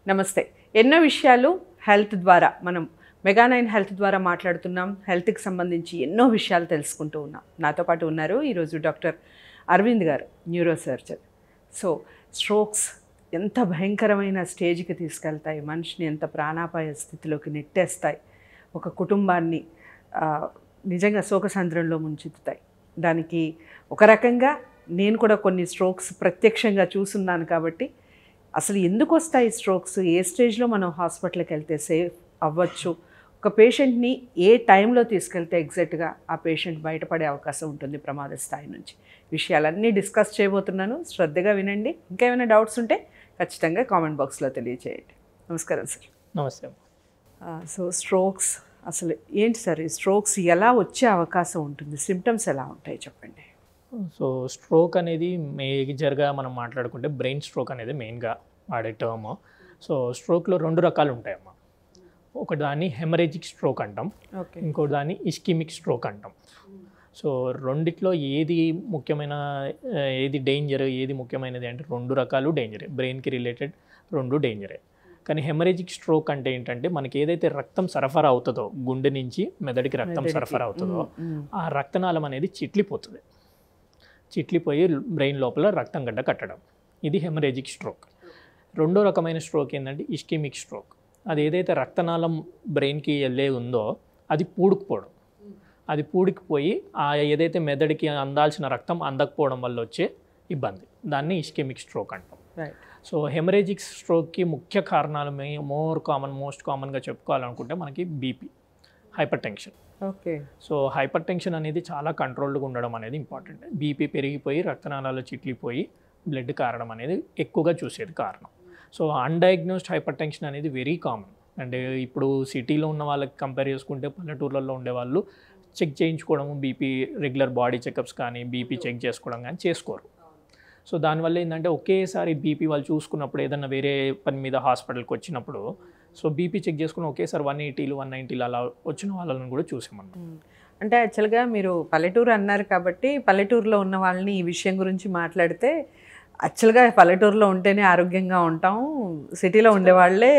నమస్తే. ఎన్నో విషయాలు హెల్త్ ద్వారా మనం మెగా9 హెల్త్ ద్వారా మాట్లాడుతున్నాం. హెల్త్కి సంబంధించి ఎన్నో విషయాలు తెలుసుకుంటూ ఉన్నాం. నాతో పాటు ఉన్నారు ఈరోజు డాక్టర్ అరవింద్ గారు, న్యూరో సర్జన్. సో స్ట్రోక్స్ ఎంత భయంకరమైన స్టేజ్కి తీసుకెళ్తాయి, మనిషిని ఎంత ప్రాణాపాయ స్థితిలోకి నెట్టేస్తాయి, ఒక కుటుంబాన్ని నిజంగా శోకసంద్రంలో ముంచెత్తుతాయి. దానికి ఒక రకంగా నేను కూడా కొన్ని స్ట్రోక్స్ ప్రత్యక్షంగా చూస్తున్నాను కాబట్టి అసలు ఎందుకు వస్తాయి స్ట్రోక్స్, ఏ స్టేజ్లో మనం హాస్పిటల్కి వెళ్తే సేఫ్ అవ్వచ్చు, ఒక పేషెంట్ని ఏ టైంలో తీసుకెళ్తే ఎగ్జాక్ట్గా ఆ పేషెంట్ బయటపడే అవకాశం ఉంటుంది ప్రమాద స్థాయి నుంచి, విషయాలన్నీ డిస్కస్ చేయబోతున్నాను. శ్రద్ధగా వినండి. ఇంకేమైనా డౌట్స్ ఉంటే ఖచ్చితంగా కామెంట్ బాక్స్లో తెలియజేయండి. నమస్కారం సార్. నమస్తే. సో స్ట్రోక్స్ అసలు ఏంటి సార్, ఈ స్ట్రోక్స్ ఎలా వచ్చే అవకాశం ఉంటుంది, సిమ్టమ్స్ ఎలా ఉంటాయి చెప్పండి. సో స్ట్రోక్ అనేది మేజర్గా మనం మాట్లాడుకుంటే బ్రెయిన్ స్ట్రోక్ అనేది మెయిన్గా వాడే టర్మ్. సో స్ట్రోక్లో రెండు రకాలు ఉంటాయమ్మా. ఒక దాన్ని హెమరేజిక్ స్ట్రోక్ అంటాం, ఇంకో దాన్ని ఇస్కిమిక్ స్ట్రోక్ అంటాం. సో రెండిట్లో ఏది ముఖ్యమైన, ఏది డేంజర్, ఏది ముఖ్యమైనది అంటే రెండు రకాలు డేంజరే, బ్రెయిన్కి రిలేటెడ్ రెండు డేంజరే. కానీ హెమరేజిక్ స్ట్రోక్ అంటే ఏంటంటే మనకి ఏదైతే రక్తం సరఫరా అవుతుందో, గుండె నుంచి మెదడుకి రక్తం సరఫరా అవుతుందో ఆ రక్తనాళం అనేది చిట్లిపోయి బ్రెయిన్ లోపల రక్తం గడ్డ కట్టడం, ఇది హెమరేజిక్ స్ట్రోక్. రెండో రకమైన స్ట్రోక్ ఏంటంటే ఇస్కిమిక్ స్ట్రోక్. అది ఏదైతే రక్తనాళం బ్రెయిన్కి వెళ్ళే ఉందో అది పూడుకుపోవడం, అది పూడికిపోయి ఆ ఏదైతే మెదడుకి అందాల్సిన రక్తం అందకపోవడం వల్ల వచ్చే ఇబ్బంది, దాన్ని ఇస్కిమిక్ స్ట్రోక్ అంటాం. సో హెమరేజిక్ స్ట్రోక్కి ముఖ్య కారణాలు మోస్ట్ కామన్గా చెప్పుకోవాలనుకుంటే మనకి BP, hyper tension. Okay. So hyper tension అనేది చాలా కంట్రోల్డ్గా ఉండడం అనేది ఇంపార్టెంట్. బీపీ పెరిగిపోయి రక్తనాళాలు చిట్లిపోయి బ్లడ్ కారడం అనేది ఎక్కువగా చూసేది కారణం. సో అన్డయాగ్నోస్డ్ హైపర్ టెన్షన్ అనేది వెరీ కామన్. అంటే ఇప్పుడు సిటీలో ఉన్న వాళ్ళకి కంపేర్ చేసుకుంటే పల్లెటూర్లలో ఉండేవాళ్ళు చెక్ చేయించుకోవడము, బీపీ రెగ్యులర్ బాడీ చెకప్స్ కానీ బీపీ చెక్ చేసుకోవడం కానీ చేసుకోరు. సో దానివల్ల ఏంటంటే ఒకేసారి బీపీ వాళ్ళు చూసుకున్నప్పుడు, ఏదన్నా వేరే పని మీద హాస్పిటల్కి వచ్చినప్పుడు సో బీపీ చెక్ చేసుకుని ఒకేసారి 180, 190 అలా వచ్చిన వాళ్ళని కూడా చూసామన్నమాట. అంటే యాక్చువల్గా మీరు పల్లెటూరు అన్నారు కాబట్టి పల్లెటూరులో ఉన్న వాళ్ళని ఈ విషయం గురించి మాట్లాడితే, యాక్చువల్గా పల్లెటూరులో ఉంటేనే ఆరోగ్యంగా ఉంటాం, సిటీలో ఉండే వాళ్ళే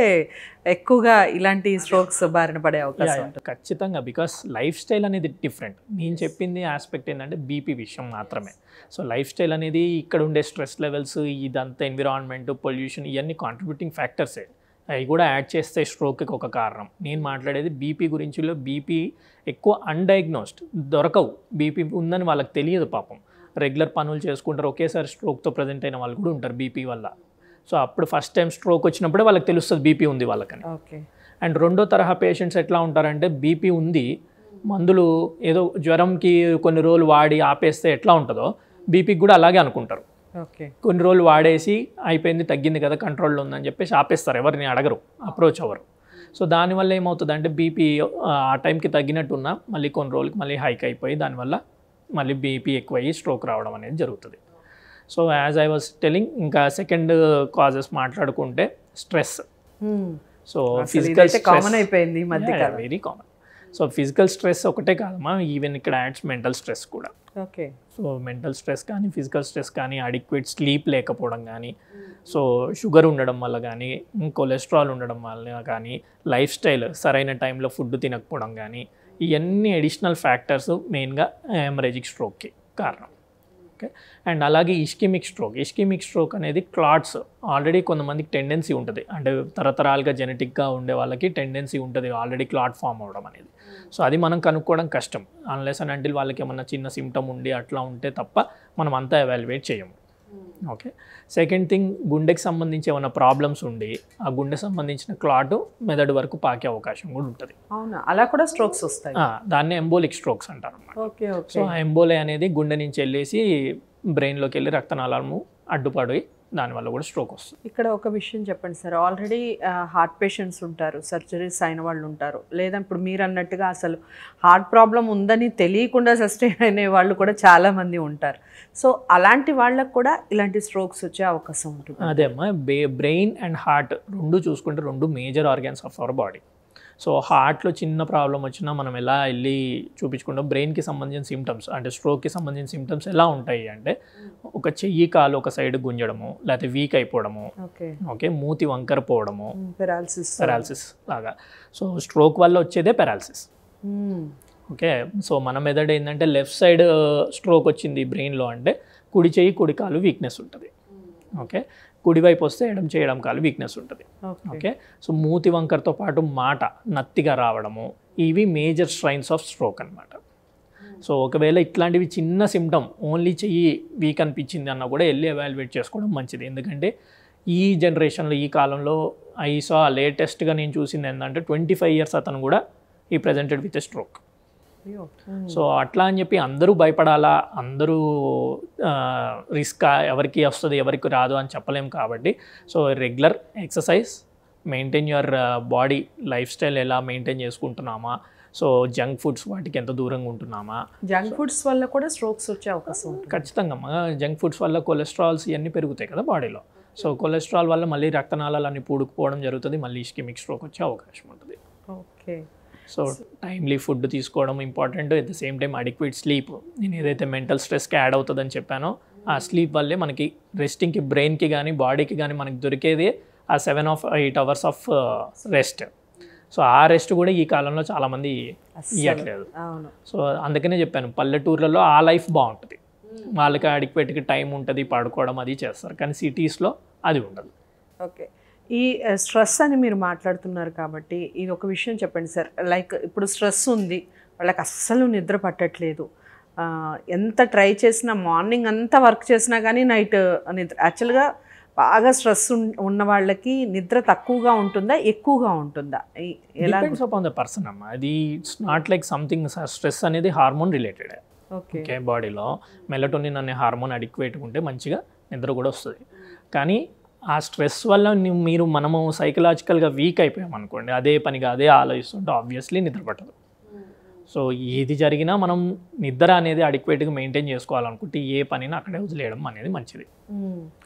ఎక్కువగా ఇలాంటి స్ట్రోక్స్ బారిన పడే అవకాశం ఉంటుంది. ఖచ్చితంగా, బికాస్ లైఫ్ స్టైల్ అనేది డిఫరెంట్. నేను చెప్పింది ఆస్పెక్ట్ ఏంటంటే బీపీ విషయం మాత్రమే. సో లైఫ్ స్టైల్ అనేది ఇక్కడ ఉండే స్ట్రెస్ లెవెల్స్, ఇదంతా ఎన్విరాన్మెంట్, పొల్యూషన్, ఇవన్నీ కాంట్రిబ్యూటింగ్ ఫ్యాక్టర్సే. అవి కూడా యాడ్ చేస్తే స్ట్రోక్కి ఒక కారణం. నేను మాట్లాడేది బీపీ గురించిలో. బీపీ ఎక్కువ అన్డయాగ్నోస్డ్, దొరకవు. బీపీ ఉందని వాళ్ళకి తెలియదు పాపం. రెగ్యులర్ పనులు చేసుకుంటారు, ఒకేసారి స్ట్రోక్తో ప్రజెంట్ అయిన వాళ్ళు కూడా ఉంటారు బీపీ వల్ల. సో అప్పుడు ఫస్ట్ టైం స్ట్రోక్ వచ్చినప్పుడే వాళ్ళకి తెలుస్తుంది బీపీ ఉంది వాళ్ళకని. ఓకే. అండ్ రెండో తరహా పేషెంట్స్ ఎట్లా ఉంటారంటే, బీపీ ఉంది, మందులు ఏదో జ్వరంకి కొన్ని రోజులు వాడి ఆపేస్తే ఎట్లా ఉంటుందో బీపీకి కూడా అలాగే అనుకుంటారు. ఓకే. కొన్ని రోజులు వాడేసి అయిపోయింది, తగ్గింది కదా, కంట్రోల్లో ఉందని చెప్పేసి ఆపేస్తారు, ఎవరిని అడగరు, అప్రోచ్ అవ్వరు. సో దానివల్ల ఏమవుతుందంటే బీపీ ఆ టైంకి తగ్గినట్టున్నా మళ్ళీ కొన్ని రోజులకి మళ్ళీ హైక్ అయిపోయి దానివల్ల మళ్ళీ బీపీ ఎక్కువయ్యి స్ట్రోక్ రావడం అనేది జరుగుతుంది. So as I was telling, ఇంకా సెకండ్ కాజెస్ మాట్లాడుకుంటే స్ట్రెస్. సో ఫిజికల్ కామన్ అయిపోయింది ఈ మధ్య, very common. So physical stress ఒకటే కాదమ్మా, ఈవెన్ ఇక్కడ యాడ్స్ మెంటల్ స్ట్రెస్ కూడా. ఓకే. సో మెంటల్ స్ట్రెస్ కానీ ఫిజికల్ స్ట్రెస్ కానీ, అడిక్వేట్ స్లీప్ లేకపోవడం కానీ, సో షుగర్ ఉండడం వల్ల కానీ, కొలెస్ట్రాల్ ఉండడం వల్ల కానీ, లైఫ్ స్టైల్ సరైన టైంలో ఫుడ్ తినకపోవడం కానీ, ఇవన్నీ అడిషనల్ ఫ్యాక్టర్స్ మెయిన్గా హెమరేజిక్ స్ట్రోక్కి కారణం. ఓకే. అండ్ అలాగే ఇస్కిమిక్ స్ట్రోక్ అనేది క్లాట్స్. ఆల్రెడీ కొంతమందికి టెండెన్సీ ఉంటుంది, అంటే తరతరాలుగా జెనెటిక్గా ఉండే వాళ్ళకి టెండెన్సీ ఉంటుంది ఆల్రెడీ క్లాట్ ఫామ్ అవ్వడం అనేది. సో అది మనం కనుక్కోవడం కష్టం, అన్లెస్ అండ్ అంటిల్ వాళ్ళకి ఏమన్నా చిన్న సిమ్టమ్ ఉండి అట్లా ఉంటే తప్ప మనం అంతా ఎవాల్యుయేట్ చేయము. ఓకే. సెకండ్ థింగ్, గుండెకి సంబంధించి ఏమైనా ప్రాబ్లమ్స్ ఉండి ఆ గుండె సంబంధించిన క్లాట్ మెదడు వరకు పాకే అవకాశం కూడా ఉంటుంది. అవునా, అలా కూడా స్ట్రోక్స్ వస్తాయి. దాన్ని ఎంబోలిక్ స్ట్రోక్స్ అంటారు అన్నమాట. ఓకే. ఓకే. సో ఆ ఎంబోలే అనేది గుండె నుంచి వెళ్ళేసి బ్రెయిన్లోకి వెళ్ళి రక్తనాళము అడ్డుపడి దానివల్ల కూడా స్ట్రోక్ వస్తుంది. ఇక్కడ ఒక విషయం చెప్పండి సార్, ఆల్రెడీ హార్ట్ పేషెంట్స్ ఉంటారు, సర్జరీస్ అయిన వాళ్ళు ఉంటారు, లేదా ఇప్పుడు మీరు అన్నట్టుగా అసలు హార్ట్ ప్రాబ్లం ఉందని తెలియకుండా సస్టైన్ అయిన వాళ్ళు కూడా చాలామంది ఉంటారు. సో అలాంటి వాళ్ళకు కూడా ఇలాంటి స్ట్రోక్స్ వచ్చే అవకాశం ఉంటుంది. అదే అమ్మా, బ్రెయిన్ అండ్ హార్ట్ రెండు చూసుకుంటే రెండు major organs of our body. So హార్ట్లో చిన్న ప్రాబ్లం వచ్చినా మనం ఎలా వెళ్ళి చూపించుకుంటాం. బ్రెయిన్కి సంబంధించిన సిమ్టమ్స్ అంటే స్ట్రోక్కి సంబంధించిన సిమ్టమ్స్ ఎలా ఉంటాయి అంటే ఒక చెయ్యి కాలు ఒక సైడ్ గుంజడము, లేకపోతే వీక్ అయిపోవడము, ఓకే, మూతి వంకర పోవడము, పెరాలసిస్ లాగా. సో స్ట్రోక్ వల్ల వచ్చేదే పెరాలసిస్. ఓకే, సో మన మెదడు ఏంటంటే లెఫ్ట్ సైడ్ స్ట్రోక్ వచ్చింది బ్రెయిన్లో అంటే కుడి చెయ్యి కుడి కాలు వీక్నెస్ ఉంటుంది. ఓకే, కుడివైపు వస్తే ఎడం చేయడం కాలు వీక్నెస్ ఉంటుంది. ఓకే, సో మూతి వంకరతో పాటు మాట నత్తిగా రావడము, ఇవి మేజర్ స్ట్రైన్స్ ఆఫ్ స్ట్రోక్ అనమాట. సో ఒకవేళ ఇట్లాంటివి చిన్న సిమ్టమ్ ఓన్లీ చెయ్యి వీక్ అనిపించింది అన్న కూడా వెళ్ళి ఎవాల్యుయేట్ చేసుకోవడం మంచిది. ఎందుకంటే ఈ జనరేషన్లో ఈ కాలంలో లేటెస్ట్గా నేను చూసింది ఏంటంటే 25 years అతను కూడా ఈ presented with a stroke. So అట్లా అని చెప్పి అందరూ భయపడాలా, అందరూ రిస్క్ ఎవరికి వస్తుంది ఎవరికి రాదు అని చెప్పలేం. కాబట్టి so regular exercise, maintain your body life style ఎలా మెయింటైన్ చేసుకుంటున్నామా, సో జంక్ ఫుడ్స్ వాటికి ఎంత దూరంగా ఉంటున్నామా. జంక్ ఫుడ్స్ వల్ల కూడా స్ట్రోక్స్ వచ్చే అవకాశం ఉంటుంది ఖచ్చితంగా. జంక్ ఫుడ్స్ వల్ల కొలెస్ట్రాల్స్ ఇవన్నీ పెరుగుతాయి కదా బాడీలో. సో కొలెస్ట్రాల్ వల్ల మళ్ళీ రక్తనాళాలన్నీ పూడుకుపోవడం జరుగుతుంది, మళ్ళీ ఇస్కెమిక్ స్ట్రోక్ వచ్చే అవకాశం ఉంటుంది. ఓకే, సో టైమ్లీ ఫుడ్ తీసుకోవడం important. At the same time adequate sleep. నేను ఏదైతే మెంటల్ స్ట్రెస్కి యాడ్ అవుతుందని చెప్పానో ఆ స్లీప్ వల్లే మనకి రెస్టింగ్కి బ్రెయిన్కి కానీ బాడీకి కానీ మనకి దొరికేది ఆ 7 or 8 hours of rest. So ఆ రెస్ట్ కూడా ఈ కాలంలో చాలామంది ఇవ్వట్లేదు. సో అందుకనే చెప్పాను పల్లెటూర్లలో ఆ లైఫ్ బాగుంటుంది, వాళ్ళకి అడిక్వేట్కి టైం ఉంటుంది, పడుకోవడం అది చేస్తారు. కానీ సిటీస్లో అది ఉండదు. ఓకే, ఈ స్ట్రెస్ అని మీరు మాట్లాడుతున్నారు కాబట్టి ఇది ఒక విషయం చెప్పండి సార్. లైక్ ఇప్పుడు స్ట్రెస్ ఉంది, వాళ్ళకి అస్సలు నిద్ర పట్టట్లేదు, ఎంత ట్రై చేసినా మార్నింగ్ అంతా వర్క్ చేసినా కానీ నైట్ నిద్ర. యాక్చువల్గా బాగా స్ట్రెస్ ఉన్న వాళ్ళకి నిద్ర తక్కువగా ఉంటుందా ఎక్కువగా ఉంటుందా? డిపెండ్స్ అపాన్ ద పర్సన్ అమ్మ. అది it's not like something. Stress అనేది హార్మోన్ రిలేటెడ్. ఓకే, బాడీలో మెలటోనిన్ అనే హార్మోన్ అడిక్వేట్గా ఉంటే మంచిగా నిద్ర కూడా వస్తుంది. కానీ ఆ స్ట్రెస్ వల్ల మనము సైకలాజికల్గా వీక్ అయిపోయాం అనుకోండి, అదే పనిగా అదే ఆలోచిస్తుంటే ఆబ్వియస్లీ నిద్ర పట్టదు. సో ఏది జరిగినా మనం నిద్ర అనేది అడిక్వేట్గా మెయింటైన్ చేసుకోవాలనుకుంటే ఏ పనిని అక్కడే వదిలేయడం అనేది మంచిది.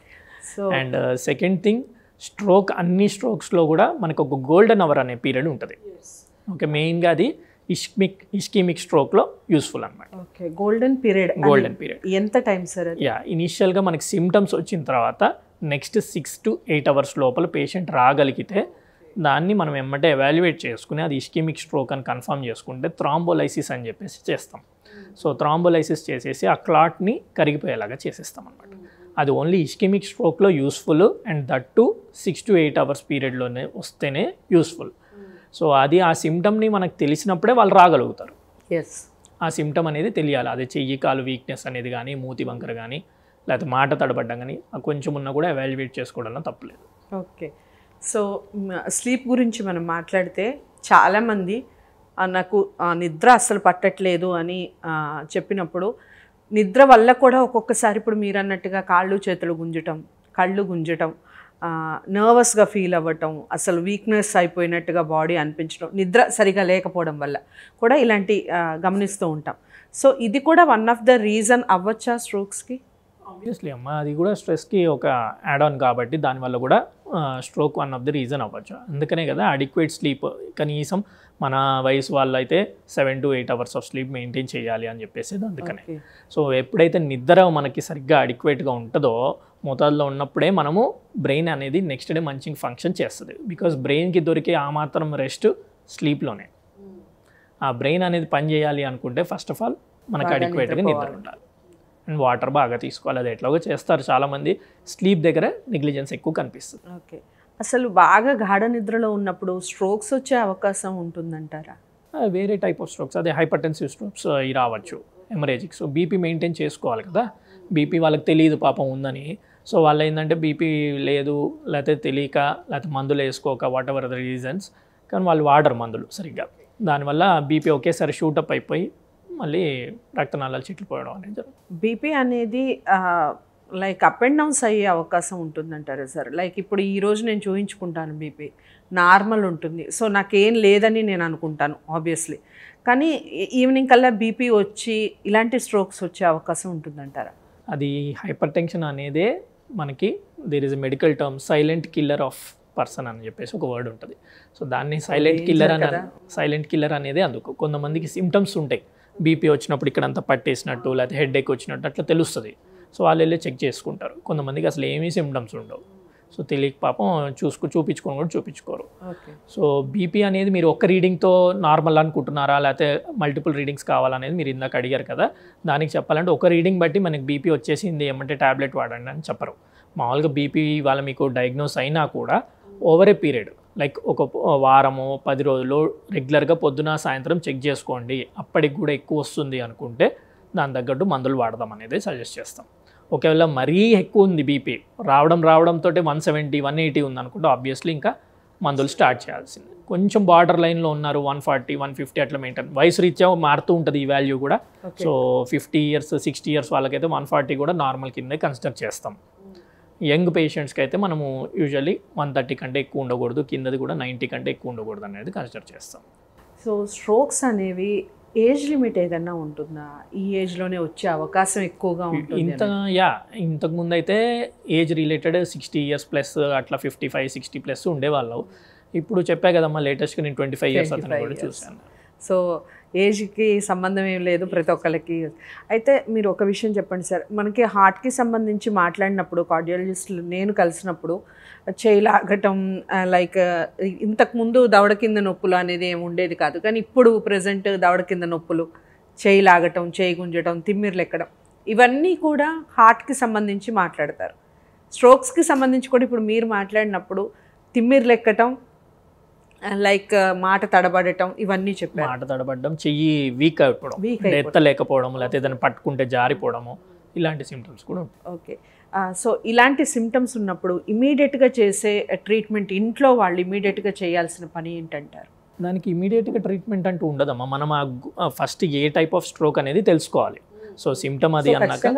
అండ్ సెకండ్ థింగ్, స్ట్రోక్ అన్ని స్ట్రోక్స్లో కూడా మనకు ఒక గోల్డెన్ అవర్ అనే పీరియడ్ ఉంటుంది. ఓకే, మెయిన్గా అది ఇస్కెమిక్ స్ట్రోక్లో యూస్ఫుల్ అనమాట. ఓకే, గోల్డెన్ పీరియడ్ ఎంత టైం సార్? ఇనీషియల్గా మనకి సిమ్టమ్స్ వచ్చిన తర్వాత నెక్స్ట్ 6 to 8 hours లోపల పేషెంట్ రాగలిగితే దాన్ని మనం ఎమ్మటే ఎవాల్యుయేట్ చేసుకుని అది ఇస్కెమిక్ స్ట్రోక్ అని కన్ఫర్మ్ చేసుకుంటే థ్రాంబోలైసిస్ అని చెప్పేసి చేస్తాం. సో థ్రాంబోలైసిస్ చేసేసి ఆ క్లాట్ని కరిగిపోయేలాగా చేసేస్తాం అనమాట. అది ఓన్లీ ఇస్కెమిక్ స్ట్రోక్లో useful, and that too 6 to 8 hours పీరియడ్లోనే వస్తేనే యూస్ఫుల్. సో అది ఆ సిమ్టమ్ని మనకు తెలిసినప్పుడే వాళ్ళు రాగలుగుతారు. ఆ సిమ్టమ్ అనేది తెలియాలి. అదే చెయ్యి కాలు వీక్నెస్ అనేది కానీ, మూతి వంకర కానీ, లేకపోతే మాట తడబడ్డం కానీ కొంచెం ఉన్నా కూడా ఎవాల్యుయేట్ చేసుకోవడంలో తప్పలేదు. ఓకే, సో స్లీప్ గురించి మనం మాట్లాడితే చాలామంది నాకు నిద్ర అస్సలు పట్టట్లేదు అని చెప్పినప్పుడు నిద్ర వల్ల కూడా ఒక్కొక్కసారి ఇప్పుడు మీరు అన్నట్టుగా కాళ్ళు చేతులు గుంజటం, కళ్ళు గుంజటం, నర్వస్గా ఫీల్ అవ్వటం, అసలు వీక్నెస్ అయిపోయినట్టుగా బాడీ అనిపించడం, నిద్ర సరిగా లేకపోవడం వల్ల కూడా ఇలాంటి గమనిస్తూ ఉంటాం. సో ఇది కూడా వన్ ఆఫ్ ద రీజన్ అవ్వచ్చా స్ట్రోక్స్కి? ఆబ్వియస్లీ అమ్మ, అది కూడా స్ట్రెస్కి ఒక యాడ్ ఆన్ కాబట్టి దానివల్ల కూడా stroke one of the reason అవ్వచ్చు. అందుకనే కదా అడిక్వేట్ స్లీప్ కనీసం మన వయసు వాళ్ళు అయితే 7 to 8 hours of sleep maintain చేయాలి అని చెప్పేసి అందుకనే. సో ఎప్పుడైతే నిద్ర మనకి సరిగ్గా అడిక్వేట్గా ఉంటుందో మోతాదులో ఉన్నప్పుడే మనము బ్రెయిన్ అనేది నెక్స్ట్ డే మంచి ఫంక్షన్ చేస్తుంది. బికాస్ బ్రెయిన్కి దొరికే ఆ మాత్రం రెస్ట్ స్లీప్లోనే. ఆ బ్రెయిన్ అనేది పని చేయాలి అనుకుంటే ఫస్ట్ ఆఫ్ ఆల్ మనకి అడిక్వేట్గా నిద్ర ఉండాలి, అండ్ వాటర్ బాగా తీసుకోవాలి. అది ఎట్లాగో చేస్తారు చాలామంది, స్లీప్ దగ్గర నెగ్లిజెన్స్ ఎక్కువ కనిపిస్తుంది. ఓకే, అసలు బాగా గాఢ నిద్రలో ఉన్నప్పుడు స్ట్రోక్స్ వచ్చే అవకాశం ఉంటుందంటారా? వేరే టైప్ ఆఫ్ స్ట్రోక్స్, అదే హైపర్టెన్సివ్ స్ట్రోక్స్ రావచ్చు, హెమరేజిక్. సో బీపీ మెయింటైన్ చేసుకోవాలి కదా. బీపీ వాళ్ళకి తెలియదు పాపం ఉందని. సో వాళ్ళు ఏంటంటే బీపీ లేదు, లేకపోతే తెలియక, లేకపోతే మందులు వేసుకోక, వాట్ ఎవర్ ద రీజన్స్, కానీ వాళ్ళు వాడరు మందులు సరిగ్గా. దానివల్ల బీపీ ఒకేసారి షూటప్ అయిపోయి మళ్ళీ రక్తనాళాలు చిట్లిపోవడం అనేది జరుగుతుంది. బీపీ అనేది లైక్ అప్ అండ్ డౌన్స్ అయ్యే అవకాశం ఉంటుందంటారు సార్? లైక్ ఇప్పుడు ఈరోజు నేను చూపించుకుంటాను బీపీ నార్మల్ ఉంటుంది, సో నాకేం లేదని నేను అనుకుంటాను ఆబ్వియస్లీ, కానీ ఈవినింగ్ కల్లా బీపీ వచ్చి ఇలాంటి స్ట్రోక్స్ వచ్చే అవకాశం ఉంటుందంటారా? అది హైపర్ టెన్షన్ అనేదే మనకి there is a medical term silent killer of person అని చెప్పేసి ఒక వర్డ్ ఉంటుంది. సో దాన్ని సైలెంట్ కిల్లర్ అనేది అందుకు. కొంతమందికి సిమ్టమ్స్ ఉంటాయి, బీపీ వచ్చినప్పుడు ఇక్కడంతా పట్టేసినట్టు లేకపోతే హెడ్ వచ్చినట్టు అట్లా తెలుస్తుంది. సో వాళ్ళు వెళ్ళి చెక్ చేసుకుంటారు. కొంతమందికి అసలు ఏమీ సిమ్టమ్స్ ఉండవు. సో తెలియక పాపం చూపించుకొని కూడా చూపించుకోరు. సో బీపీ అనేది మీరు ఒక్క రీడింగ్తో నార్మల్ అనుకుంటున్నారా లేకపోతే మల్టిపుల్ రీడింగ్స్ కావాలనేది మీరు ఇందాక అడిగారు కదా. దానికి చెప్పాలంటే ఒక రీడింగ్ బట్టి మనకి బీపీ వచ్చేసింది ఏమంటే ట్యాబ్లెట్ వాడండి అని చెప్పరు. మామూలుగా బీపీ వాళ్ళ మీకు డయాగ్నోస్ అయినా కూడా ఓవర్ ఏ పీరియడ్ లైక్ ఒక వారము 10 రోజులు రెగ్యులర్గా పొద్దున సాయంత్రం చెక్ చేసుకోండి. అప్పటికి కూడా ఎక్కువ వస్తుంది అనుకుంటే దాని తగ్గట్టు మందులు వాడదాం అనేది సజెస్ట్ చేస్తాం. ఒకవేళ మరీ ఎక్కువ ఉంది బీపీ రావడంతో 170 180 ఉంది అనుకుంటే ఆబ్వియస్లీ ఇంకా మందులు స్టార్ట్ చేయాల్సింది. కొంచెం బార్డర్ లైన్లో ఉన్నారు 140 150 అట్లా మెయింటైన్, వయసు రీత్యా మారుతూ ఉంటుంది ఈ వాల్యూ కూడా. సో 50 years 60 years వాళ్ళకైతే 140 కూడా నార్మల్ కిందే కన్సిడర్ చేస్తాం. యంగ్ పేషెంట్స్కి అయితే మనము యూజువల్లీ 130 కంటే ఎక్కువ ఉండకూడదు, కిందది కూడా 90 కంటే ఎక్కువ ఉండకూడదు అనేది కన్సిడర్ చేస్తాం. సో స్ట్రోక్స్ అనేవి ఏజ్ లిమిట్ ఏదన్నా ఉంటుందా? ఈ ఏజ్లోనే వచ్చే అవకాశం ఎక్కువగా ఉంటుంది? ఇంతకుముందు అయితే ఏజ్ రిలేటెడ్ 60 years ప్లస్ అట్లా 55 60 ప్లస్ ఉండేవాళ్ళు. ఇప్పుడు చెప్పా కదమ్మా లేటెస్ట్గా నేను 25 years అతను కూడా చూశాను. సో ఏజ్కి సంబంధం ఏం లేదు ప్రతి ఒక్కరికి. అయితే మీరు ఒక విషయం చెప్పండి సార్, మనకి హార్ట్కి సంబంధించి మాట్లాడినప్పుడు కార్డియాలజిస్టులు నేను కలిసినప్పుడు చేయి లాగటం లైక్ ఇంతకుముందు దవడ కింద నొప్పులు అనేది ఏమి ఉండేది కాదు, కానీ ఇప్పుడు ప్రజెంట్ దవడ కింద నొప్పులు, చేయి లాగటం, చేయి గుంజటం, తిమ్మిర్లు ఎక్కడం, ఇవన్నీ కూడా హార్ట్కి సంబంధించి మాట్లాడతారు. స్ట్రోక్స్కి సంబంధించి కూడా ఇప్పుడు మీరు మాట్లాడినప్పుడు తిమ్మిర్లు ఎక్కటం లైక్ మాట తడబడటం ఇవన్నీ చెప్పారు. మాట తడబడడం, చెయ్యి వీక్ అయిపోవడం, ఎత్తలేకపోవడం, లేకపోతే ఏదైనా పట్టుకుంటే జారిపోవడము, ఇలాంటి సిమ్టమ్స్ కూడా ఉంటాయి. ఓకే. సో ఇలాంటి సిమ్టమ్స్ ఉన్నప్పుడు ఇమీడియట్గా చేసే ట్రీట్మెంట్, ఇంట్లో వాళ్ళు ఇమీడియట్గా చేయాల్సిన పని ఏంటంటారు? దానికి ఇమీడియట్గా ట్రీట్మెంట్ అంటూ ఉండదమ్మా. మనం first A type of stroke అనేది తెలుసుకోవాలి. సో సిమ్టమ్ అది అన్నాక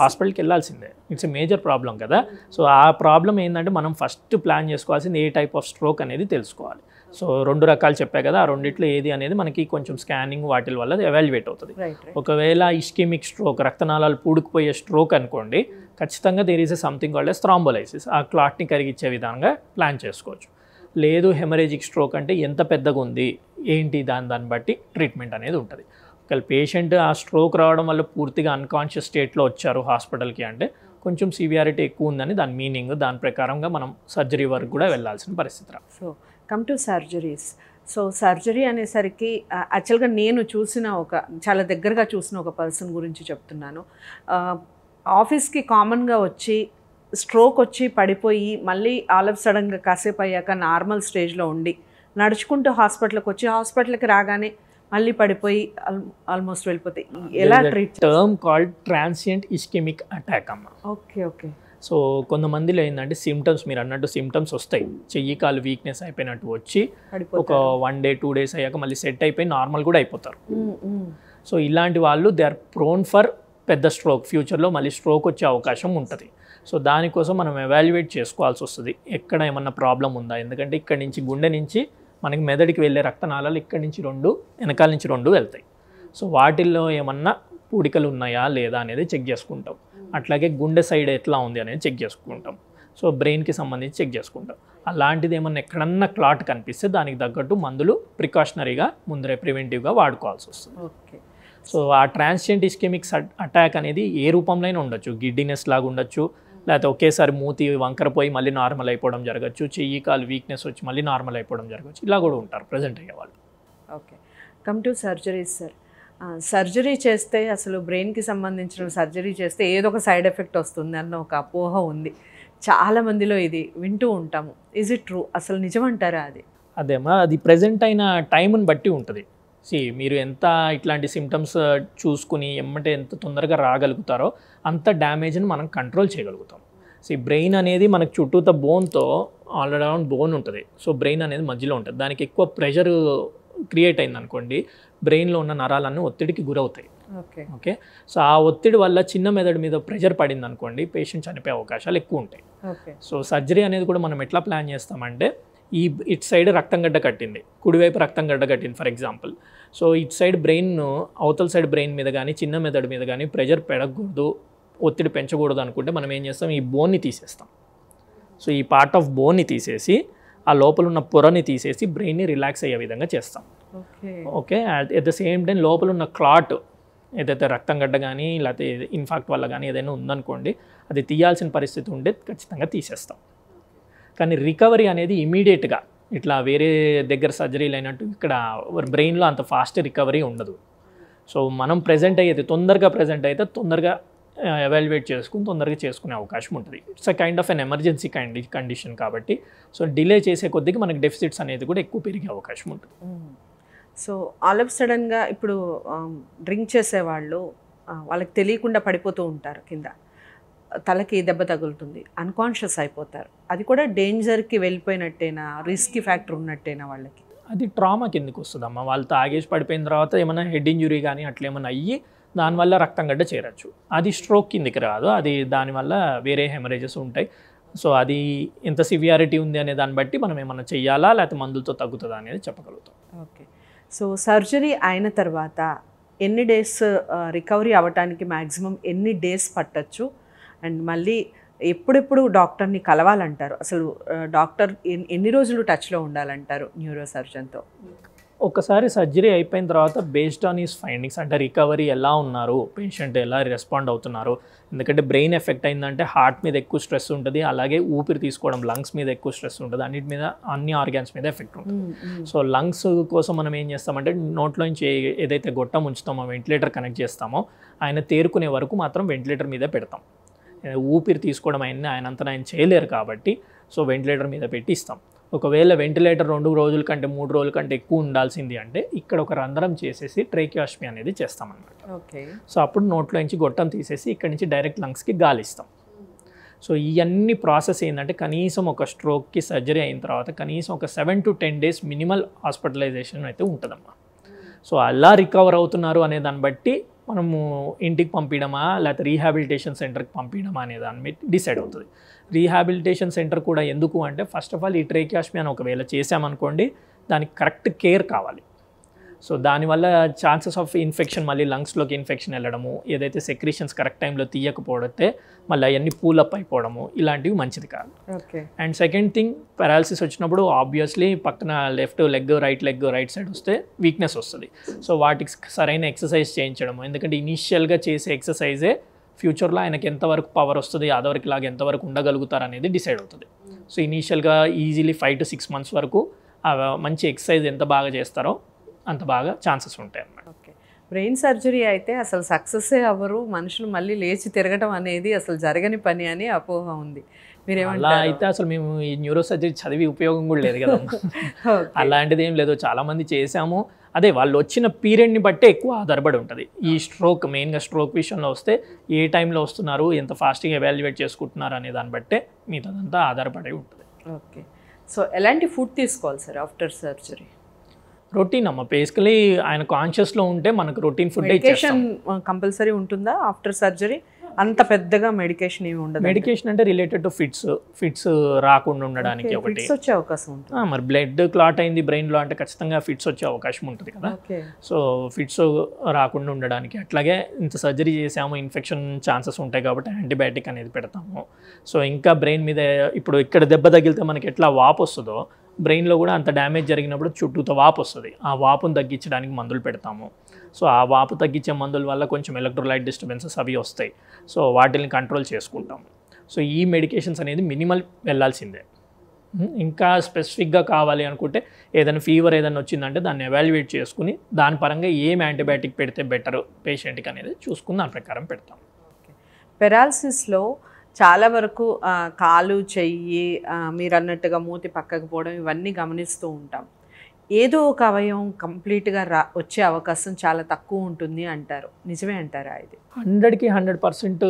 హాస్పిటల్కి వెళ్ళాల్సిందే. ఇట్స్ ఎ మేజర్ ప్రాబ్లం కదా. సో ఆ ప్రాబ్లం ఏంటంటే మనం ఫస్ట్ ప్లాన్ చేసుకోవాల్సింది ఏ టైప్ ఆఫ్ స్ట్రోక్ అనేది తెలుసుకోవాలి. సో 2 రకాలు చెప్పా కదా, ఆ రెండిట్లో ఏది అనేది మనకి కొంచెం స్కానింగ్ వాటి వల్ల ఎవాల్యుయేట్ అవుతుంది. ఒకవేళ ఇస్కెమిక్ స్ట్రోక్, రక్తనాళాలు పూడుకుపోయే స్ట్రోక్ అనుకోండి, ఖచ్చితంగా there is something called as thrombolysis, ఆ క్లాట్ని కరిగించే విధంగా ప్లాన్ చేసుకోవచ్చు. లేదు హెమరేజిక్ స్ట్రోక్ అంటే ఎంత పెద్దగా ఉంది ఏంటి దాన్ని బట్టి ట్రీట్మెంట్ అనేది ఉంటుంది. ఒకవేళ పేషెంట్ ఆ స్ట్రోక్ రావడం వల్ల పూర్తిగా అన్కాన్షియస్ స్టేట్లో వచ్చారు హాస్పిటల్కి అంటే కొంచెం సివియారిటీ ఎక్కువ ఉందని దాని మీనింగ్. దాని ప్రకారంగా మనం సర్జరీ వరకు కూడా వెళ్ళాల్సిన పరిస్థితి. So come to surgeries. So surgery అనేసరికి యాక్చువల్గా నేను చాలా దగ్గరగా చూసిన ఒక పర్సన్ గురించి చెప్తున్నాను. ఆఫీస్కి కామన్గా వచ్చి స్ట్రోక్ వచ్చి పడిపోయి మళ్ళీ ఆల్ ఆఫ్ సడన్గా కాసేపు అయ్యాక నార్మల్ స్టేజ్లో ఉండి నడుచుకుంటూ హాస్పిటల్కి వచ్చి హాస్పిటల్కి రాగానే మళ్ళీ పడిపోయి ఆల్మోస్ట్ వెళ్ళిపోతాయి. ఎలా treat? Term called transient ischemic attack అమ్మ. ఓకే. సో కొంతమందిలో ఏంటంటే సిమ్టమ్స్ మీరు అన్నట్టు సిమ్టమ్స్ వస్తాయి, చెయ్యి కాలు వీక్నెస్ అయిపోయినట్టు వచ్చి ఒక 1 day 2 days అయ్యాక మళ్ళీ సెట్ అయిపోయి నార్మల్ కూడా అయిపోతారు. సో ఇలాంటి వాళ్ళు దే ఆర్ ప్రోన్ ఫర్ పెద్ద స్ట్రోక్, ఫ్యూచర్లో మళ్ళీ స్ట్రోక్ వచ్చే అవకాశం ఉంటుంది. సో దానికోసం మనం ఎవాల్యుయేట్ చేసుకోవాల్సి వస్తుంది ఎక్కడ ఏమన్నా ప్రాబ్లం ఉందా. ఎందుకంటే ఇక్కడ నుంచి గుండె నుంచి మనకి మెదడుకి వెళ్ళే రక్తనాళాలు ఇక్కడ నుంచి 2 వెనకాల నుంచి 2 వెళ్తాయి. సో వాటిల్లో ఏమన్నా పూడికలు ఉన్నాయా లేదా అనేది చెక్ చేసుకుంటాం. అట్లాగే గుండె సైడ్ ఎట్లా ఉంది అనేది చెక్ చేసుకుంటాం. సో బ్రెయిన్కి సంబంధించి చెక్ చేసుకుంటాం. అలాంటిది ఏమన్నా ఎక్కడన్నా క్లాట్ కనిపిస్తే దానికి తగ్గట్టు మందులు ప్రికాషనరీగా ముందరే ప్రివెంటివ్గా వాడుకోవాల్సి వస్తుంది. ఓకే. సో ఆ ట్రాన్సియంట్ ఇస్కెమిక్ అటాక్ అనేది ఏ రూపంలోనే ఉండొచ్చు, గిడ్డినెస్ లాగా ఉండొచ్చు, లేకపోతే ఒకేసారి మూతి వంకరపోయి మళ్ళీ నార్మల్ అయిపోవడం జరగచ్చు, చెయ్యి కాలు వీక్నెస్ వచ్చి మళ్ళీ నార్మల్ అయిపోవడం జరగచ్చు, ఇలా కూడా ఉంటారు ప్రజెంట్ అయ్యే వాళ్ళు. Okay. Come to surgeries sir. Surgery చేస్తే అసలు బ్రెయిన్కి సంబంధించిన సర్జరీ చేస్తే ఏదో ఒక సైడ్ ఎఫెక్ట్ వస్తుంది అన్న ఒక అపోహ ఉంది చాలామందిలో, ఇది వింటూ ఉంటాము. Is it true? అసలు నిజమంటారా అది? అదేమా, అది ప్రజెంట్ అయిన టైంని బట్టి ఉంటుంది. మీరు ఎంత ఇట్లాంటి సిమ్టమ్స్ చూసుకుని ఎమ్మటే ఎంత తొందరగా రాగలుగుతారో అంత డ్యామేజ్ని మనం కంట్రోల్ చేయగలుగుతాం. బ్రెయిన్ అనేది మనకు చుట్టూత బోన్తో ఆల్ అరౌండ్ బోన్ ఉంటుంది. సో బ్రెయిన్ అనేది మధ్యలో ఉంటుంది. దానికి ఎక్కువ ప్రెషర్ క్రియేట్ అయింది అనుకోండి, బ్రెయిన్లో ఉన్న నరాలన్నీ ఒత్తిడికి గురవుతాయి. ఓకే. సో ఆ ఒత్తిడి వల్ల చిన్న మెదడు మీద ప్రెషర్ పడింది అనుకోండి, పేషెంట్ చనిపోయే అవకాశాలు ఎక్కువ ఉంటాయి. సో సర్జరీ అనేది కూడా మనం ఎట్లా ప్లాన్ చేస్తామంటే, ఇటు సైడ్ రక్తం గడ్డ కట్టింది, కుడివైపు రక్తం గడ్డ కట్టింది ఫర్ ఎగ్జాంపుల్. సో ఇటు సైడ్ బ్రెయిన్, అవతల సైడ్ బ్రెయిన్ మీద కానీ చిన్న మెదడు మీద కానీ ప్రెషర్ పెరగకూడదు, ఒత్తిడి పెంచకూడదు అనుకుంటే మనం ఏం చేస్తాం, ఈ బోన్ని తీసేస్తాం. సో ఈ పార్ట్ ఆఫ్ బోన్ని తీసేసి ఆ లోపల ఉన్న పొరని తీసేసి బ్రెయిన్ని రిలాక్స్ అయ్యే విధంగా చేస్తాం. Okay, at the same time లోపల ఉన్న క్లాట్ ఏదైతే రక్తం గడ్డ కానీ లేకపోతే ఇన్ఫాక్ట్ వల్ల కానీ ఏదైనా ఉందనుకోండి, అది తీయాల్సిన పరిస్థితి ఉంటే ఖచ్చితంగా తీసేస్తాం. కానీ రికవరీ అనేది ఇమీడియట్గా ఇట్లా వేరే దగ్గర సర్జరీలు అయినట్టు ఇక్కడ బ్రెయిన్లో అంత ఫాస్ట్ రికవరీ ఉండదు. సో మనం తొందరగా ప్రజెంట్ అయితే తొందరగా ఎవాల్యుయేట్ చేసుకుని తొందరగా చేసుకునే అవకాశం ఉంటుంది. It's a kind of N emergency condition కాబట్టి సో డిలే చేసే కొద్దిగా మనకి డెఫిసిట్స్ అనేది కూడా ఎక్కువ పెరిగే అవకాశం ఉంటుంది. సో ఆల్ ఆఫ్ సడన్గా ఇప్పుడు డ్రింక్ చేసేవాళ్ళు వాళ్ళకి తెలియకుండా పడిపోతూ ఉంటారు, కింద తలకి దెబ్బ తగులుతుంది, అన్కాన్షియస్ అయిపోతారు. అది కూడా డేంజర్కి వెళ్ళిపోయినట్టేనా, రిస్కీ ఫ్యాక్టర్ ఉన్నట్టేనా వాళ్ళకి? అది ట్రామా కిందకి వస్తుందమ్మా. వాళ్ళు తాగేసి పడిపోయిన తర్వాత ఏమైనా హెడ్ ఇంజురీ కానీ అట్లా ఏమైనా అయ్యి దానివల్ల రక్తం గడ్డ చేరచ్చు. అది స్ట్రోక్ కిందకి రాదు, అది దానివల్ల వేరే హెమరేజెస్ ఉంటాయి. సో అది ఎంత సివియారిటీ ఉంది అనే దాన్ని బట్టి మనం ఏమైనా చెయ్యాలా లేకపోతే మందులతో తగ్గుతుందా అనేది చెప్పగలుగుతాం. ఓకే, సో సర్జరీ అయిన తర్వాత ఎన్ని డేస్ రికవరీ అవ్వటానికి మ్యాక్సిమం ఎన్ని డేస్ పట్టచ్చు? అండ్ మళ్ళీ ఎప్పుడెప్పుడు డాక్టర్ని కలవాలంటారు? అసలు డాక్టర్ ఎన్ని రోజులు టచ్లో ఉండాలంటారు న్యూరో సర్జన్తో? ఒకసారి సర్జరీ అయిపోయిన తర్వాత బేస్డ్ ఆన్ ఈస్ ఫైండింగ్స్, అంటే రికవరీ ఎలా ఉన్నారు, పేషెంట్ ఎలా రెస్పాండ్ అవుతున్నారు. ఎందుకంటే బ్రెయిన్ ఎఫెక్ట్ అయిందంటే హార్ట్ మీద ఎక్కువ స్ట్రెస్ ఉంటుంది, అలాగే ఊపిరి తీసుకోవడం లంగ్స్ మీద ఎక్కువ స్ట్రెస్ ఉంటుంది, అన్నిటి మీద అన్ని ఆర్గాన్స్ మీద ఎఫెక్ట్ ఉంటుంది. సో లంగ్స్ కోసం మనం ఏం చేస్తామంటే నోట్లోంచి ఏదైతే గొట్టం ఉంచుతామో వెంటిలేటర్ కనెక్ట్ చేస్తామో ఆయన తేరుకునే వరకు మాత్రం వెంటిలేటర్ మీద పెడతాం. ఊపిరి తీసుకోవడం ఆయనంతా ఆయన చేయలేరు కాబట్టి సో వెంటిలేటర్ మీద పెట్టి ఇస్తాం. ఒకవేళ వెంటిలేటర్ 2 రోజుల కంటే 3 రోజుల కంటే ఎక్కువ ఉండాల్సింది అంటే ఇక్కడ ఒక రంధ్రం చేసేసి ట్రేకియాస్టమీ అనేది చేస్తామన్నమాట. ఓకే, సో అప్పుడు నోట్లో నుంచి గొట్టం తీసేసి ఇక్కడ నుంచి డైరెక్ట్ లంగ్స్కి గాలి ఇస్తాం. సో ఇవన్నీ ప్రాసెస్ ఏంటంటే కనీసం ఒక స్ట్రోక్కి సర్జరీ అయిన తర్వాత కనీసం ఒక 7 to 10 days మినిమల్ హాస్పిటలైజేషన్ అయితే ఉంటుందమ్మా. సో అలా రికవర్ అవుతున్నారు అనే దాన్ని బట్టి మనము ఇంటికి పంపించడమా లేకపోతే రీహాబిలిటేషన్ సెంటర్కి పంపించడమా అనే దాన్ని బట్టి డిసైడ్ అవుతుంది. రీహాబిలిటేషన్ సెంటర్ కూడా ఎందుకు అంటే ఫస్ట్ ఆఫ్ ఆల్ ఈ ట్రేకియాస్టమీ అని ఒకవేళ చేసామనుకోండి దానికి కరెక్ట్ కేర్ కావాలి. సో దానివల్ల ఛాన్సెస్ ఆఫ్ ఇన్ఫెక్షన్, మళ్ళీ లంగ్స్లోకి ఇన్ఫెక్షన్ వెళ్ళడము, ఏదైతే సెక్రీషన్స్ కరెక్ట్ టైంలో తీయకపోతే మళ్ళీ అవన్నీ పూలప్ అయిపోవడము, ఇలాంటివి మంచిది కాదు. Okay, and second thing, paralysis వచ్చినప్పుడు ఆబ్వియస్లీ పక్కన లెఫ్ట్ లెగ్ రైట్ సైడ్ వస్తే వీక్నెస్ వస్తుంది. సో వాటికి సరైన ఎక్సర్సైజ్ చేయించడము, ఎందుకంటే ఇనీషియల్గా చేసే ఎక్సర్సైజే ఫ్యూచర్లో ఆయనకి ఎంతవరకు పవర్ వస్తుంది, అదవరకు లాగా ఎంతవరకు ఉండగలుగుతారు అనేది డిసైడ్ అవుతుంది. సో ఇనీషియల్గా ఈజీలీ 5 to 6 months వరకు మంచి ఎక్సర్సైజ్ ఎంత బాగా చేస్తారో అంత బాగా ఛాన్సెస్ ఉంటాయి అన్నమాట. ఓకే, బ్రెయిన్ సర్జరీ అయితే అసలు సక్సెస్సే అవ్వరు, మనుషులు మళ్ళీ లేచి తిరగడం అనేది అసలు జరగని పని అని అపోహ ఉంది. అలా అయితే అసలు మేము ఈ న్యూరో సర్జరీ చదివి ఉపయోగం కూడా లేదు కదా. అలాంటిది ఏం లేదు, చాలామంది చేసాము. అదే వాళ్ళు వచ్చిన పీరియడ్ని బట్టే ఎక్కువ ఆధారపడి ఉంటుంది. ఈ స్ట్రోక్ మెయిన్గా స్ట్రోక్ విషయంలో వస్తే ఏ టైంలో వస్తున్నారు, ఎంత ఫాస్ట్గా ఎవాల్యుయేట్ చేసుకుంటున్నారు అనే దాన్ని బట్టే మిగతాదంతా ఆధారపడి ఉంటుంది. ఓకే, సో ఎలాంటి ఫుడ్ తీసుకోవాలి సార్ ఆఫ్టర్ సర్జరీ? రొటీన్ అమ్మ, బేసికలీ ఆయన కాన్షియస్లో ఉంటే మనకు రొటీన్ ఫుడ్. మెడికేషన్ కంపల్సరీ ఉంటుందా ఆఫ్టర్ సర్జరీ? అంత పెద్దగా మెడికేషన్ ఏమి ఉండదు. మెడికేషన్ అంటే రిలేటెడ్ టు ఫిట్స్ రాకుండా ఉండడానికి ఒకటి వచ్చే అవకాశం ఉంటుంది. మరి బ్లడ్ క్లాట్ అయింది బ్రెయిన్లో అంటే ఖచ్చితంగా ఫిట్స్ వచ్చే అవకాశం ఉంటుంది కదా. సో ఫిట్స్ రాకుండా ఉండడానికి, అట్లాగే ఇంత సర్జరీ చేసాము ఇన్ఫెక్షన్ ఛాన్సెస్ ఉంటాయి కాబట్టి యాంటీబయాటిక్ అనేది పెడతాము. సో ఇంకా బ్రెయిన్ మీద ఇప్పుడు ఇక్కడ దెబ్బ తగిలితే మనకి ఎట్లా వాపు వస్తుందో బ్రెయిన్లో కూడా అంత డ్యామేజ్ జరిగినప్పుడు చుట్టూతో వాపు వస్తుంది. ఆ వాపును తగ్గించడానికి మందులు పెడతాము. సో ఆ వాపు తగ్గించే మందుల వల్ల కొంచెం ఎలక్ట్రోలైట్ డిస్టర్బెన్సెస్ అవి వస్తాయి. సో వాటిని కంట్రోల్ చేసుకుంటాము. సో ఈ మెడికేషన్స్ అనేది మినిమల్ వెళ్ళాల్సిందే. ఇంకా స్పెసిఫిక్గా కావాలి అనుకుంటే ఏదైనా ఫీవర్ ఏదైనా వచ్చిందంటే దాన్ని ఎవాల్యుయేట్ చేసుకుని దాని పరంగా ఏం యాంటీబయాటిక్ పెడితే బెటర్ పేషెంట్కి అనేది చూసుకుని దాని ప్రకారం పెడతాం. పెరాలసిస్లో చాలా వరకు కాలు చెయ్యి మీరు అన్నట్టుగా మూతి పక్కకు పోవడం ఇవన్నీ గమనిస్తూ ఉంటాం. ఏదో ఒక అవయవం కంప్లీట్గా వచ్చే అవకాశం చాలా తక్కువ ఉంటుంది అంటారు, నిజమే అంటారా? ఇది 100కి 100%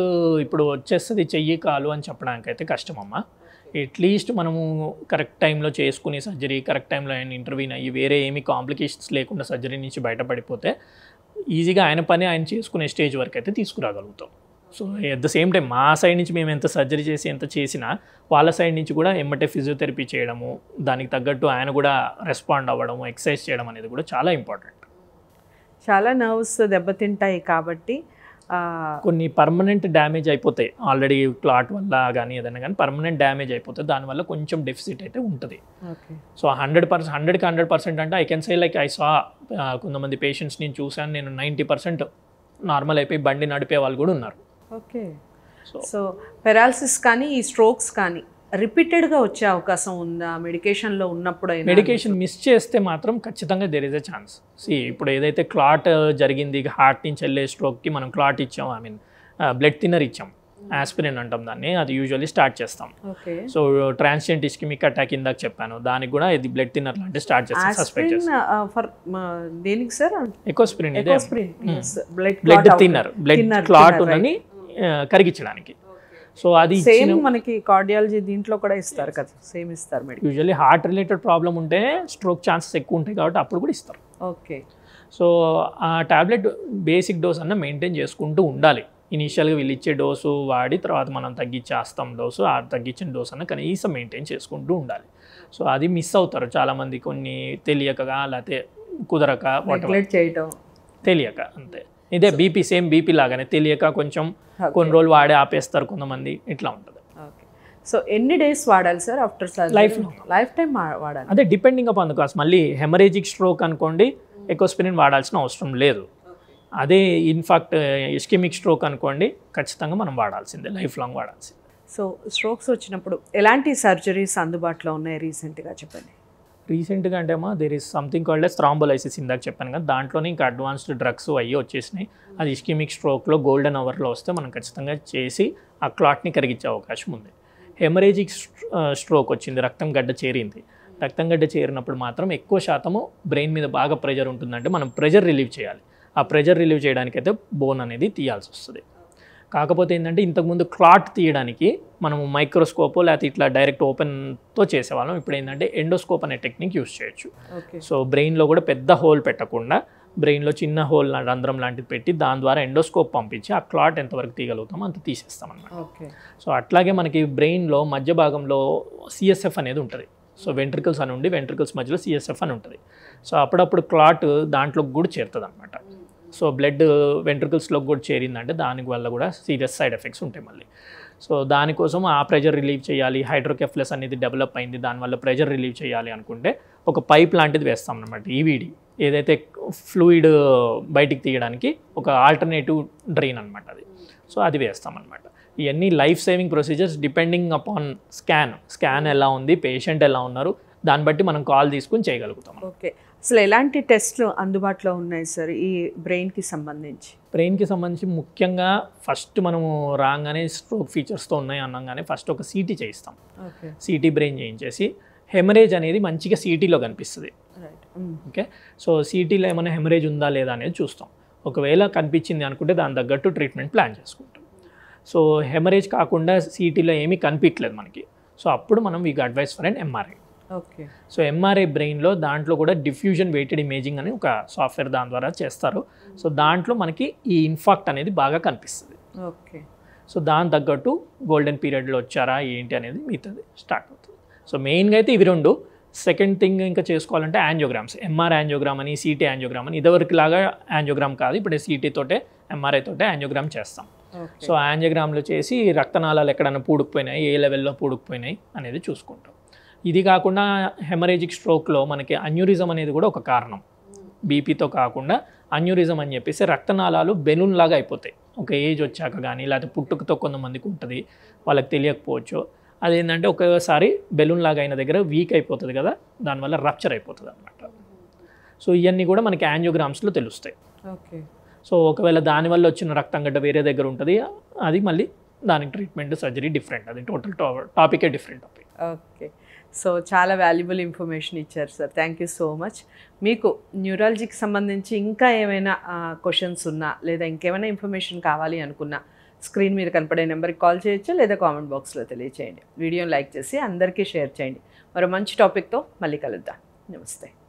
ఇప్పుడు వచ్చేస్తుంది చెయ్యి కాలు అని చెప్పడానికి అయితే కష్టమమ్మా. అట్లీస్ట్ మనము కరెక్ట్ టైంలో చేసుకుని సర్జరీ కరెక్ట్ టైంలో ఆయన ఇంటర్వ్యూన్ అయ్యి వేరే ఏమీ కాంప్లికేషన్స్ లేకుండా సర్జరీ నుంచి బయటపడిపోతే ఈజీగా ఆయన పని ఆయన చేసుకునే స్టేజ్ వరకు అయితే తీసుకురాగలుగుతాం. So at the same time మా సైడ్ నుంచి మేము ఎంత సర్జరీ చేసి ఎంత చేసినా వాళ్ళ సైడ్ నుంచి కూడా ఎమ్మటే ఫిజియోథెరపీ చేయడము, దానికి తగ్గట్టు ఆయన కూడా రెస్పాండ్ అవ్వడము, ఎక్సర్సైజ్ చేయడం అనేది కూడా చాలా ఇంపార్టెంట్. చాలా నర్వ్స్ దెబ్బతింటాయి కాబట్టి కొన్ని పర్మనెంట్ డ్యామేజ్ అయిపోతాయి ఆల్రెడీ క్లాట్ వల్ల కానీ ఏదైనా కానీ పర్మనెంట్ డ్యామేజ్ అయిపోతుంది, దానివల్ల కొంచెం డెఫిసిట్ అయితే ఉంటుంది. సో 100%, 100% అంటే I can say like I saw కొంతమంది పేషెంట్స్ నేను చూశాను, నేను 90% నార్మల్ అయిపోయి బండి నడిపే వాళ్ళు కూడా ఉన్నారు. ఓకే. సో పెరాలసిస్ కానీ ఈ స్ట్రోక్స్ కానీ రిపీటెడ్గా వచ్చే అవకాశం ఉందా మెడికేషన్లో ఉన్నప్పుడు? మెడికేషన్ మిస్ చేస్తే మాత్రం ఖచ్చితంగా దేర్ ఇస్ ఎ ఛాన్స్. ఇప్పుడు ఏదైతే క్లాట్ జరిగింది హార్ట్ నుంచి వెళ్ళే స్ట్రోక్కి మనం క్లాట్ ఇచ్చాం, ఐ మీన్ బ్లడ్ థిన్నర్ ఇచ్చాం, ఆస్పిరిన్ అంటాం దాన్ని, అది యూజువల్లీ స్టార్ట్ చేస్తాం. సో ట్రాన్సియంట్ ఇస్కెమిక్ అటాక్ ఇందాక చెప్పాను, దానికి కూడా ఇది బ్లడ్ థిన్నర్ లాంటి స్టార్ట్ చేస్తాం. సస్పెక్ట్ చేస్తాం. దేనికి sir? Ecosprin, blood thinner, blood clot ఉన్నని కరిగించడానికి. సో అది సేమ్ మనకి కార్డియాలజీ దీంట్లో కూడా ఇస్తారు కదా, సేమ్ ఇస్తారు medical. Usually heart related problem ఉంటే స్ట్రోక్ ఛాన్సెస్ ఎక్కువ ఉంటాయి కాబట్టి అప్పుడు కూడా ఇస్తారు. ఓకే. సో ఆ టాబ్లెట్ బేసిక్ డోస్ అన్న మెయింటైన్ చేసుకుంటూ ఉండాలి. ఇనీషియల్గా వీళ్ళు ఇచ్చే డోసు వాడి తర్వాత మనం తగ్గించేస్తాం డోసు, ఆ తగ్గించిన డోస్ అన్న కనీసం మెయింటైన్ చేసుకుంటూ ఉండాలి. సో అది మిస్ అవుతారు చాలామంది, కొన్ని తెలియకగా లేకపోతే కుదరక చేయటం, తెలియక అంతే. ఇదే బీపీ, సేమ్ బీపీ లాగానే తెలియక కొంచెం కొన్ని రోజులు వాడే ఆపేస్తారు కొంతమంది, ఇట్లా ఉంటుంది. ఓకే. సో ఎన్ని డేస్ వాడాలి sir after surgery? Life time వాడాలి. అదే డిపెండింగ్ అపాన్ ద కాస్. మళ్ళీ హెమరేజిక్ స్ట్రోక్ అనుకోండి ఎకోస్పిరిన్ వాడాల్సిన అవసరం లేదు. అదే ఇన్ఫాక్ట్ ఇస్కెమిక్ స్ట్రోక్ అనుకోండి ఖచ్చితంగా మనం వాడాల్సిందే, లైఫ్ లాంగ్ వాడాల్సిందే. సో స్ట్రోక్స్ వచ్చినప్పుడు ఎలాంటి సర్జరీస్ అందుబాటులో ఉన్నాయి రీసెంట్గా చెప్పండి? రీసెంట్గా అంటే అమ్మా there is something called as thrombolysis, ఇందాక చెప్పాను కదా, దాంట్లోనే ఇంకా అడ్వాన్స్డ్ డ్రగ్స్ అయ్యి వచ్చేసినాయి. అది ఇస్కెమిక్ స్ట్రోక్లో గోల్డెన్ అవర్లో వస్తే మనం ఖచ్చితంగా చేసి ఆ క్లాట్ని కరిగించే అవకాశం ఉంది. హెమరేజిక్ స్ట్రోక్ వచ్చింది, రక్తం గడ్డ చేరింది. రక్తం గడ్డ చేరినప్పుడు మాత్రం ఎక్కువ శాతము బ్రెయిన్ మీద బాగా ప్రెజర్ ఉంటుందంటే మనం ప్రెజర్ రిలీవ్ చేయాలి. ఆ ప్రెజర్ రిలీవ్ చేయడానికైతే బోన్ అనేది తీయాల్సి వస్తుంది. కాకపోతే ఏంటంటే ఇంతకుముందు క్లాట్ తీయడానికి మనము మైక్రోస్కోపో లేకపోతే ఇట్లా డైరెక్ట్ ఓపెన్తో చేసేవాళ్ళం. ఇప్పుడు ఏంటంటే ఎండోస్కోప్ అనే టెక్నిక్ యూస్ చేయొచ్చు. సో బ్రెయిన్లో కూడా పెద్ద హోల్ పెట్టకుండా బ్రెయిన్లో చిన్న హోల్ రంధ్రం లాంటిది పెట్టి దాని ద్వారా ఎండోస్కోప్ పంపించి ఆ క్లాట్ ఎంతవరకు తీయగలుగుతామో అంత తీసేస్తాం అన్నమాట. సో అట్లాగే మనకి బ్రెయిన్లో మధ్య భాగంలో సిఎస్ఎఫ్ అనేది ఉంటుంది. సో వెంట్రికల్స్ అని ఉండి వెంట్రికల్స్ మధ్యలో సిఎస్ఎఫ్ అని ఉంటుంది. సో అప్పుడప్పుడు క్లాట్ దాంట్లోకి కూడా చేరుతుంది అనమాట. సో బ్లడ్ వెంట్రికల్స్లోకి కూడా చేరిందంటే దానికి వల్ల కూడా సీరియస్ సైడ్ ఎఫెక్ట్స్ ఉంటాయి మళ్ళీ. సో దానికోసం ఆ ప్రెజర్ రిలీవ్ చేయాలి, హైడ్రోకెఫ్లస్ అనేది డెవలప్ అయింది, దానివల్ల ప్రెజర్ రిలీవ్ చేయాలి అనుకుంటే ఒక పైప్ లాంటిది వేస్తాం అనమాట. ఈవీడి ఏదైతే ఫ్లూయిడ్ బయటికి తీయడానికి ఒక ఆల్టర్నేటివ్ డ్రైన్ అనమాట అది. సో అది వేస్తామన్నమాట. ఇవన్నీ life saving procedures depending upon scan ఎలా ఉంది, పేషెంట్ ఎలా ఉన్నారు, దాన్ని బట్టి మనం కాల్ తీసుకుని చేయగలుగుతాం. ఓకే. అసలు ఎలాంటి టెస్ట్లు అందుబాటులో ఉన్నాయి సార్ ఈ బ్రెయిన్కి సంబంధించి? బ్రెయిన్కి సంబంధించి ముఖ్యంగా ఫస్ట్ మనము రాగానే స్ట్రోక్ ఫీచర్స్తో ఉన్నాయి అనగానే ఫస్ట్ ఒక సిటీ చేయిస్తాం. సిటీ బ్రెయిన్ చేయించేసి హెమరేజ్ అనేది మంచిగా సిటీలో కనిపిస్తుంది. ఓకే. సో సిటీలో ఏమైనా హెమరేజ్ ఉందా లేదా అనేది చూస్తాం. ఒకవేళ కనిపించింది అనుకుంటే దాని తగ్గట్టు ట్రీట్మెంట్ ప్లాన్ చేసుకుంటాం. సో హెమరేజ్ కాకుండా సిటీలో ఏమీ కనిపించలేదు మనకి, సో అప్పుడు మనం we advice for and MRI. Okay. So MRI బ్రెయిన్లో దాంట్లో కూడా డిఫ్యూజన్ వెయిటెడ్ ఇమేజింగ్ అని ఒక సాఫ్ట్వేర్ దాని ద్వారా చేస్తారు. సో దాంట్లో మనకి ఈ ఇన్ఫాక్ట్ అనేది బాగా కనిపిస్తుంది. ఓకే. సో దాని తగ్గట్టు గోల్డెన్ పీరియడ్లో వచ్చారా ఏంటి అనేది మిగతాది స్టార్ట్ అవుతుంది. సో మెయిన్గా అయితే ఇవి రెండు. సెకండ్ థింగ్ ఇంకా చేసుకోవాలంటే యాంజియోగ్రామ్స్, ఎంఆర్ యాంజియోగ్రామ్ అని, సిటీ యాంజియోగ్రామ్ అని. ఇదివరకు లాగా యాంజియోగ్రామ్ కాదు, ఇప్పుడు సిటీ తోటే ఎంఆర్ఐ తోటే యాంజియోగ్రామ్ చేస్తాం. సో యాంజియోగ్రామ్లో చేసి రక్తనాళాలు ఎక్కడైనా పూడుకుపోయినాయి, ఏ లెవెల్లో పూడుకుపోయినాయి అనేది చూసుకుంటాం. ఇది కాకుండా హెమరేజిక్ స్ట్రోక్లో మనకి అన్యూరిజం అనేది కూడా ఒక కారణం. బీపీతో కాకుండా అన్యూరిజం అని చెప్పేసి రక్తనాళాలు బెలూన్ లాగా అయిపోతాయి ఒక ఏజ్ వచ్చాక కానీ, లేకపోతే పుట్టుకతో కొంతమందికి ఉంటుంది, వాళ్ళకి తెలియకపోవచ్చు. అదేంటంటే ఒక్కసారి బెలూన్ లాగా అయిన దగ్గర వీక్ అయిపోతుంది కదా, దానివల్ల రప్చర్ అయిపోతుంది అనమాట. సో ఇవన్నీ కూడా మనకి యాంజియోగ్రామ్స్లో తెలుస్తాయి. ఓకే. సో ఒకవేళ దానివల్ల వచ్చిన రక్తం గడ్డ వేరే దగ్గర ఉంటుంది, అది మళ్ళీ దానికి ట్రీట్మెంట్ సర్జరీ డిఫరెంట్, అది టోటల్ టాపికే డిఫరెంట్ టాపిక్. ఓకే. సో చాలా వాల్యుబుల్ ఇన్ఫర్మేషన్ ఇచ్చారు sir, thank you so much. మీకు న్యూరాలజీకి సంబంధించి ఇంకా ఏమైనా క్వశ్చన్స్ ఉన్నా లేదా ఇంకేమైనా ఇన్ఫర్మేషన్ కావాలి అనుకున్నా స్క్రీన్ మీద కనపడే నెంబర్కి కాల్ చేయొచ్చు లేదా కామెంట్ బాక్స్లో తెలియచేయండి. వీడియోని లైక్ చేసి అందరికీ షేర్ చేయండి. మరో మంచి టాపిక్తో మళ్ళీ కలుద్దాం. నమస్తే.